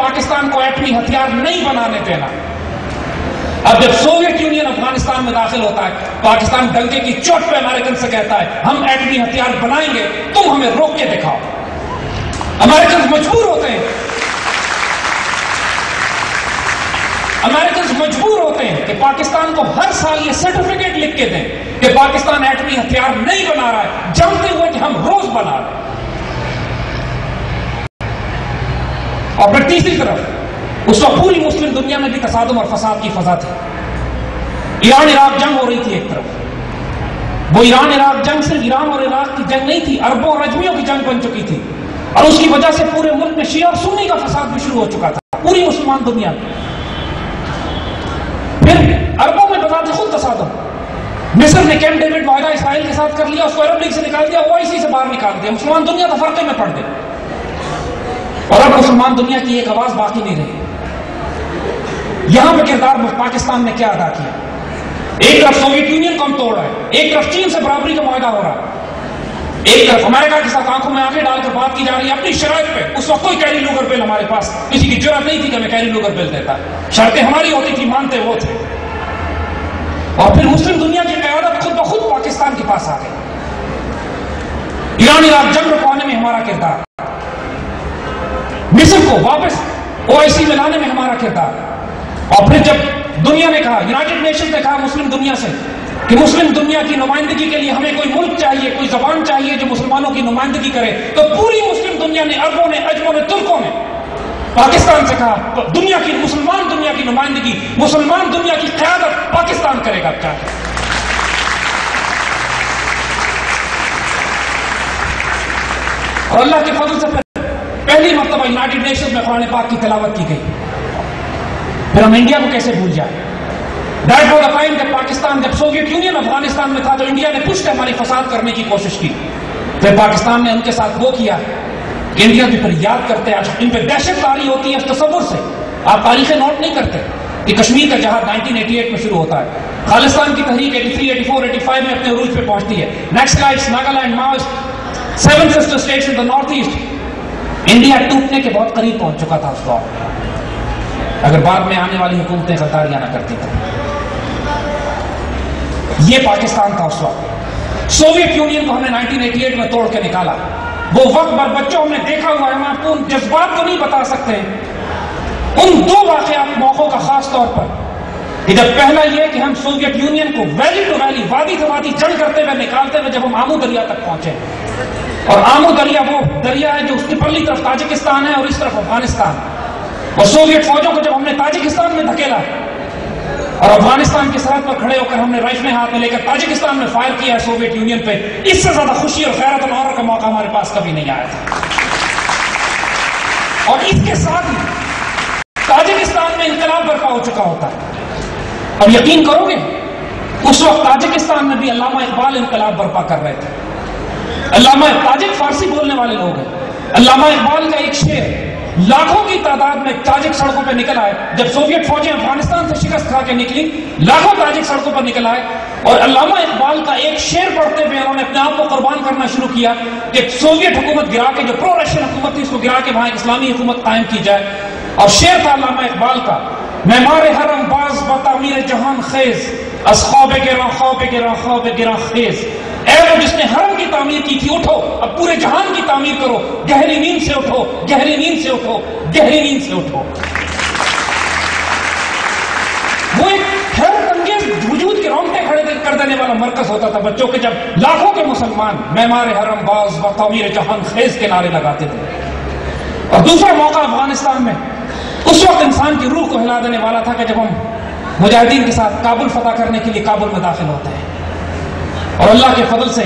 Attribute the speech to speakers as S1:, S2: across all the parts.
S1: پاکستان کو ایٹمی ہتھیار نہیں بنانے دینا۔ اب جب سوویت یونین افغانستان میں داخل ہوتا ہے، پاکستان ڈنکے کی چوٹ پہ امریکن سے کہتا ہے ہم ایٹمی ہتھیار بنائیں گے، تم ہمیں روک کے دکھاؤ۔ امریکن مجبور ہوتے ہیں، امریکنز مجبور ہوتے ہیں کہ پاکستان کو ہر سال یہ سرٹیفکیٹ لکھ کے دیں کہ پاکستان ایٹمی ہتھیار نہیں بنا رہا ہے، جانتے ہوئے کہ ہم روز بنا رہے ہیں۔ اور پھر تیسری طرف اس وقت پوری مسلم دنیا میں بھی تصادم اور فساد کی فضا تھی۔ ایران عراق جنگ ہو رہی تھی ایک طرف، وہ ایران عراق جنگ صرف ایران اور عراق کی جنگ نہیں تھی، اربوں اور اجمیوں کی جنگ بن چکی تھی، اور اس کی وجہ سے پورے ملک میں شیعہ اور سنی کا فساد بھی شروع ہو چکا تھا، پوری مسلمان دنیا میں۔ پھر عربوں میں بتاتے خود تصادم، مصر نے کیمپ ڈیوڈ معاہدہ اسرائیل کے ساتھ کر لیا، اس کو عرب لیگ سے نکال دیا، OIC سے باہر نکال دیا، مسلمان دنیا تو فرقے میں پڑ گئی، اور اب مسلمان دنیا کی ایک آواز باقی نہیں رہی۔ یہاں پہ کردار پاکستان نے کیا ادا کیا؟ ایک طرف سوویت یونین کو ہم توڑ رہے ہیں، ایک طرف چین سے برابری کا معاہدہ ہو رہا ہے، ایک طرف امریکہ کے ساتھ آنکھوں میں آنکھیں ڈال کر بات کی جا رہی ہے اپنی شرائط پہ۔ اس وقت کوئی کیری لوگر بل ہمارے پاس کسی کی جرأت نہیں تھی کہ ہمیں کیری لوگر بل دیتا، شرطیں ہماری ہوتی تھی، مانتے وہ تھے۔ اور پھر مسلم دنیا کی قیادت خود بخود پاکستان کے پاس آ گئی۔ ایران عراق جنگ رکوانے میں ہمارا کردار، مصر کو واپس OIC میں لانے میں ہمارا کردار، اور پھر جب دنیا نے کہا، یونائٹڈ نیشنز نے کہا مسلم دنیا سے کہ مسلم دنیا کی نمائندگی کے لیے ہمیں کوئی ملک چاہیے، کوئی زبان چاہیے جو مسلمانوں کی نمائندگی کرے، تو پوری مسلم دنیا نے، عربوں نے، اجموں نے، ترکوں نے پاکستان سے کہا دنیا کی، مسلمان دنیا کی نمائندگی، مسلمان دنیا کی قیادت پاکستان کرے گا چاہے۔ اور اللہ کے فضل سے پھر پہلی مرتبہ یونائٹڈ نیشنز میں قرآن پاک کی تلاوت کی گئی۔ پھر ہم انڈیا کو کیسے بھول جائیں؟ دیٹ واز دا ٹائم کہ پاکستان، جب سوویت یونین افغانستان میں تھا تو انڈیا نے پشت ہماری فساد کرنے کی کوشش کی، پھر پاکستان نے ان کے ساتھ وہ کیا کہ انڈیا بھی پھر یاد کرتے ہیں، ان پہ دہشت تاری ہوتی ہے اس تصور سے۔ آپ تاریخیں نوٹ نہیں کرتے کہ کشمیر کا جہاد 1988 میں شروع ہوتا ہے، خالصتان کی تحریک 83, 84, 85 میں اپنے عروج پہ پہنچتی ہے، Naxalites, Nagaland, Maoist, 7 sister status ان دا نارتھ ایسٹ۔ انڈیا ٹوٹنے کے بہت قریب پہنچ چکا تھا اس دور، اگر بعد میں آنے والی حکومتیں غداریاں نہ کرتی تھیں۔ یہ پاکستان تھا اس وقت۔ سوویت یونین کو ہم نے 1988 میں توڑ کے نکالا، وہ وقت بر بچوں ہم نے دیکھا ہوا ہے، ہم آپ کو ان جذبات کو نہیں بتا سکتے۔ ان دو واقعات موقعوں کا خاص طور پر کہ جب پہلا یہ کہ ہم سوویت یونین کو ویلی ٹو ویلی، وادی سے وادی جنگ کرتے ہوئے نکالتے ہوئے جب ہم آمو دریا تک پہنچے، اور آمو دریا وہ دریا ہے جو اس کی پرلی طرف تاجکستان ہے اور اس طرف افغانستان، اور سوویت فوجوں کو جب ہم نے تاجکستان میں دھکیلا اور افغانستان کی سرحد پر کھڑے ہو کر ہم نے رائفلیں ہاتھ میں لے کر تاجکستان میں فائر کیا ہے سوویت یونین پہ، اس سے زیادہ خوشی اور خیرات اور آنر کا موقع ہمارے پاس کبھی نہیں آیا تھا۔ اور اس کے ساتھ ہی تاجکستان میں انقلاب برپا ہو چکا ہوتا ہے، اور یقین کرو گے اس وقت تاجکستان میں بھی علامہ اقبال انقلاب برپا کر رہے تھے۔ علامہ تاجک فارسی بولنے والے لوگ ہیں، علامہ اقبال کا ایک شعر لاکھوں کی تعداد میں تاجک سڑکوں پہ نکل آئے، جب سوویت فوجیں افغانستان سے شکست کھا کے نکلی، لاکھوں تاجک سڑکوں پر نکل آئے، اور علامہ اقبال کا ایک شعر پڑھتے ہوئے انہوں نے اپنے آپ کو قربان کرنا شروع کیا کہ سوویت حکومت گرا کے، جو پرو رشین حکومت تھی، اس کو گرا کے وہاں ایک اسلامی حکومت قائم کی جائے۔ اور شعر تھا علامہ اقبال کا، معمار حرم باز با تعمیر جہان خیز، از خواب گراں خواب گراں خواب گراں خیز، اے وہ جس نے حرم کی تعمیر کی تھی، اٹھو اب پورے جہان کی تعمیر کرو، گہری نیند سے اٹھو، گہری نیند سے اٹھو، گہری نیند سے اٹھو۔ وہ ایک حیرت انگیز وجود کے رونگٹے کھڑے کر دینے والا مرکز ہوتا تھا بچوں کے، جب لاکھوں کے مسلمان معمار حرم باز با تعمیر جہان خیز کے نعرے لگاتے تھے۔ اور دوسرا موقع افغانستان میں اس وقت انسان کی روح کو ہلا دینے والا تھا کہ جب ہم مجاہدین کے ساتھ کابل فتح کرنے کے لیے کابل میں داخل ہوتے ہیں، اور اللہ کے فضل سے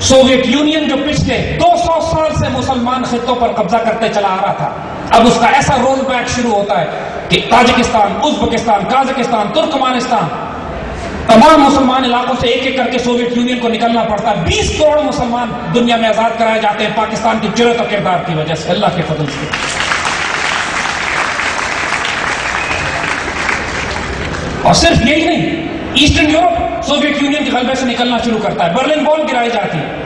S1: سوویت یونین جو پچھلے 200 سال سے مسلمان خطوں پر قبضہ کرتے چلا آ رہا تھا، اب اس کا ایسا رول بیک شروع ہوتا ہے کہ تاجکستان، ازبکستان، قازقستان، ترکمانستان، تمام مسلمان علاقوں سے ایک ایک کر کے سوویت یونین کو نکلنا پڑتا ہے۔ 20 کروڑ مسلمان دنیا میں آزاد کرائے جاتے ہیں پاکستان کی جرأت اور کردار کی وجہ سے، اللہ کے فضل سے۔ اور صرف یہی نہیں، ایسٹرن یورپ سوویت یونین کے غلبے سے نکلنا شروع کرتا ہے، برلن وال گرائی جاتی ہے،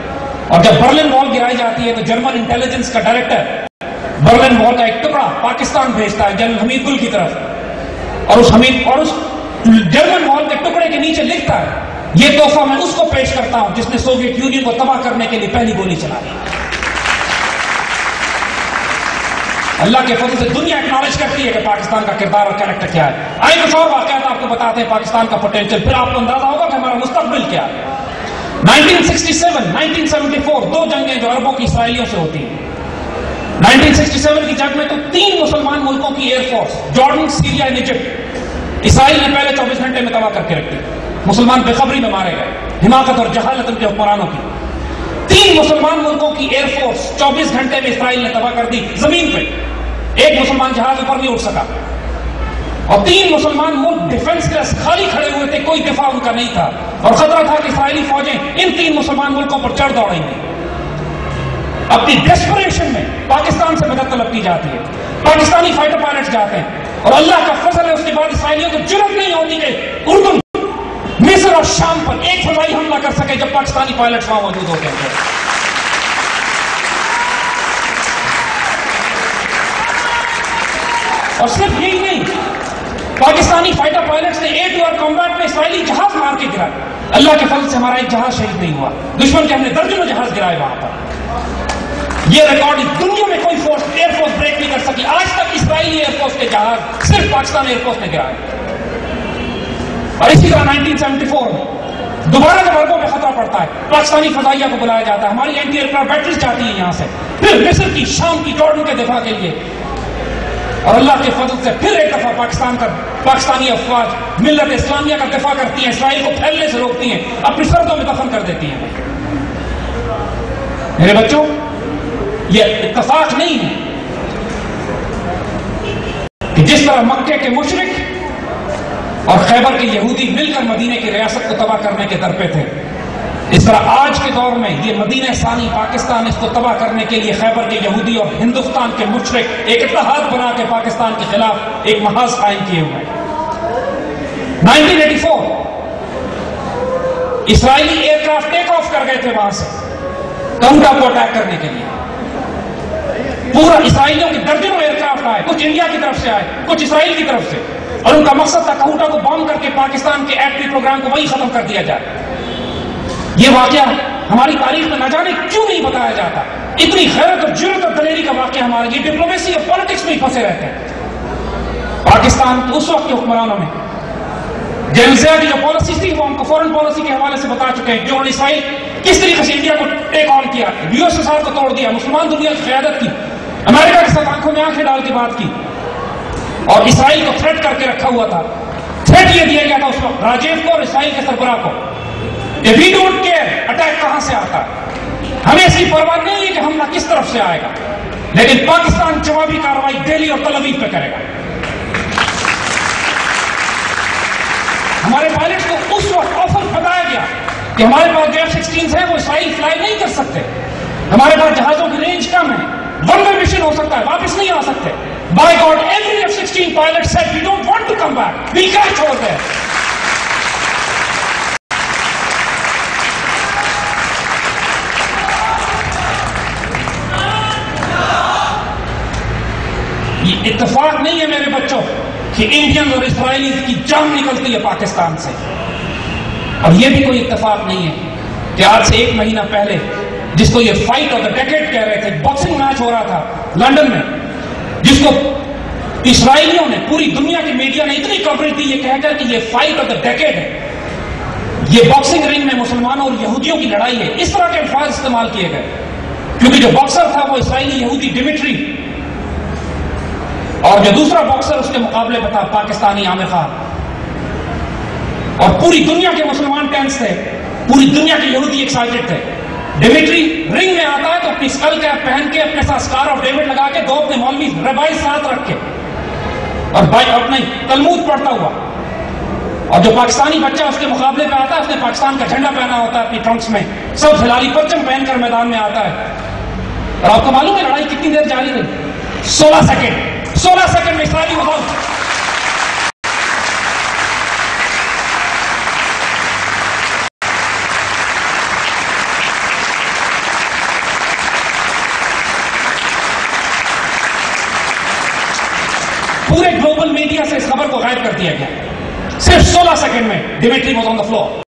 S1: اور جب برلن وال گرائی جاتی ہے تو جرمن انٹیلیجنس کا ڈائریکٹر برلن وال کا ایک ٹکڑا پاکستان بھیجتا ہے جنرل حمید گل کی طرف، اور اس جرمن وال کے ٹکڑے کے نیچے لکھتا ہے یہ تحفہ میں اس کو پیش کرتا ہوں جس نے سوویت یونین کو تباہ کرنے کے لیے پہلی گولی چلائی۔ اللہ کے فضل سے دنیا اکنالج کرتی ہے کہ پاکستان کا کردار اور کیریکٹر کیا ہے۔ آئے کچھ اور واقعات آپ کو بتاتے ہیں پاکستان کا پوٹینشیل، پھر آپ کو اندازہ ہوگا کہ ہمارا مستقبل کیا ہے۔ 1967 1974 دو جنگیں جو عربوں کی اسرائیلیوں سے ہوتی ہیں۔ 1967 کی جنگ میں تو 3 مسلمان ملکوں کی air force, Jordan, Syria, Egypt, اسرائیل نے پہلے 24 گھنٹے میں تباہ کر کے رکھ دی۔ مسلمان بے خبری میں مارے گئے، حماقت اور جہالت ان کے حکمرانوں کی۔ 3 مسلمان ملکوں کی ایئر فورس 24 گھنٹے میں اسرائیل نے تباہ کر دی زمین پہ، ایک مسلمان جہاز اوپر نہیں اٹھ سکا، اور 3 مسلمان ملک ڈیفنس کے خالی کھڑے ہوئے تھے، کوئی دفاع ان کا نہیں تھا، اور خطرہ تھا کہ اسرائیلی فوجیں ان 3 مسلمان ملکوں پر چڑھ دوڑیں گی۔ اپنی ڈیسپریشن میں پاکستان سے مدد طلب کی جاتی ہے، پاکستانی فائٹر پائلٹس جاتے ہیں، اور اللہ کا فضل ہے اس کے بعد اسرائیلیوں کو جرأت نہیں ہوتی کہ اردن، مصر اور شام پر ایک فضائی حملہ کر سکے جب پاکستانی پائلٹس وہاں موجود ہوتے ہیں۔ اور صرف یہی نہیں، پاکستانی فائٹر پائلٹس نے ایئر ٹو ایئر کمبیٹ میں اسرائیلی جہاز مار کے گرائے۔ اللہ کے فضل سے ہمارا ایک جہاز شہید نہیں ہوا، دشمن کے ہم نے درجنوں جہاز گرائے وہاں پر۔ یہ ریکارڈ دنیا میں کوئی فورس ایئر فورس بریک نہیں کر سکی آج تک، اسرائیلی ایئر فورس کے جہاز صرف پاکستان ایئر فورس نے گرائے۔ اور اسی طرح 1974 میں دوبارہ جب عربوں پہ خطرہ پڑتا ہے، پاکستانی فضائیہ کو بلایا جاتا ہے، ہماری اینٹی ایئرکرافٹ بیٹریز جاتی ہیں یہاں سے، پھر مصر کی، شام کی، جارڈن کے دفاع کے لیے، اور اللہ کے فضل سے پھر ایک دفعہ پاکستانی افواج ملت اسلامیہ کا دفاع کرتی ہیں، اسرائیل کو پھیلنے سے روکتی ہیں، اپنی سرحدوں میں دفن کر دیتی ہیں۔ میرے بچوں، یہ اتفاق نہیں ہے کہ جس طرح مکے کے مشرک اور خیبر کے یہودی مل کر مدینے کی ریاست کو تباہ کرنے کے در پہ تھے، اس طرح آج کے دور میں یہ مدینہ ثانی پاکستان، اس کو تباہ کرنے کے لیے خیبر کے یہودی اور ہندوستان کے مشرک ایک اتحاد بنا کے پاکستان کے خلاف ایک محاذ قائم کیے ہوئے ہیں۔ 1984 اسرائیلی ایئر کرافٹ ٹیک آف کر گئے تھے وہاں سے کہوٹا کو اٹیک کرنے کے لیے۔ پورا اسرائیلیوں کی درجنوں ایئر کرافٹ آئے، کچھ انڈیا کی طرف سے آئے، کچھ اسرائیل کی طرف سے، اور ان کا مقصد تھا کہوٹا کو بام کر کے پاکستان کے ایٹمی پروگرام کو وہی ختم کر دیا جائے۔ یہ واقعہ ہماری تاریخ میں نہ جانے کیوں نہیں بتایا جاتا، اتنی غیرت اور جرأت اور دلیری کا واقعہ ہمارے، یہ ڈپلومیسی اور پالیٹکس میں ہی پھنسے رہتے ہیں۔ پاکستان اس وقت کے حکمرانوں میں جیمزیا کی جو پالیسیز تھی وہ ہم کو فورن پالیسی کے حوالے سے بتا چکے ہیں، جو اسرائیل کس طریقے سے انڈیا کو ٹیک آن کیا، یو ایس کے ساتھ کو توڑ دیا، مسلمان دنیا کی قیادت کی، امریکہ کے ساتھ آنکھوں میں آنکھیں ڈال کے بات کی، اور اسرائیل کو تھریٹ کر کے رکھا ہوا تھا۔ تھریٹ یہ دیا گیا تھا اس وقت راجیو کو اور اسرائیل کے سربراہ کو کہ وی ڈونٹ کیئر اٹیک کہاں سے آتا ہے، ہمیں اس کی پرواہ نہیں ہے کہ حملہ کس طرف سے آئے گا، لیکن پاکستان جوابی کارروائی دہلی اور تل ابیب پہ کرے گا۔ ہمارے پائلٹس کو اس وقت آفر بتایا گیا کہ ہمارے پاس جو F-16 ہیں وہ اسرائیل فلائی نہیں کر سکتے، ہمارے پاس جہازوں کی رینج کم ہے، ون وے مشن ہو سکتا ہے، واپس نہیں آ سکتے۔ By God, every F-16 pilot said we don't want to come back, we'll crash over there. یہ اتفاق نہیں ہے میرے بچوں کہ انڈین اور اسرائیلی کی جان نکلتی ہے پاکستان سے، اور یہ بھی کوئی اتفاق نہیں ہے کہ آج سے 1 مہینہ پہلے جس کو یہ فائٹ آف دا ڈیکیڈ کہہ رہے تھے، باکسنگ میچ ہو رہا تھا لندن میں، جس کو اسرائیلیوں نے، پوری دنیا کی میڈیا نے اتنی کوریج دی یہ کہہ کر کہ یہ فائٹ آف دا ڈیکیڈ ہے، یہ باکسنگ رنگ میں مسلمانوں اور یہودیوں کی لڑائی ہے، اس طرح کے الفاظ استعمال کیے گئے، کیونکہ جو باکسر تھا وہ اسرائیلی یہودی ڈیمیٹری، اور جو دوسرا باکسر اس کے مقابلے میں تھا پاکستانی عامر خان، اور پوری دنیا کے مسلمان ٹینس تھے، پوری دنیا کے یہودی ایکسائٹڈ تھے۔ ڈیمیٹری رنگ میں آتا ہے تو اپنی اسکل کیپ پہن کے، اپنے ساتھ اسکار اور ڈیوڈ لگا کے، 2 اپنے مولوی ربائی ساتھ رکھ کے، اور اپنے تلمود پڑھتا ہوا، اور جو پاکستانی بچہ اس کے مقابلے پہ آتا ہے اس نے پاکستان کا جھنڈا پہنا ہوتا ہے اپنی ٹرنکس میں، سب ہلالی پرچم پہن کر میدان میں آتا ہے، اور آپ کو معلوم ہے لڑائی کتنی دیر جاری رہی؟ 16 سیکنڈ میں اسرائیلی وہاں پورے گلوبل میڈیا سے اس خبر کو غائب کر دیا گیا. صرف 16 سیکنڈ میں ڈیمیٹری واز آن دا فلور.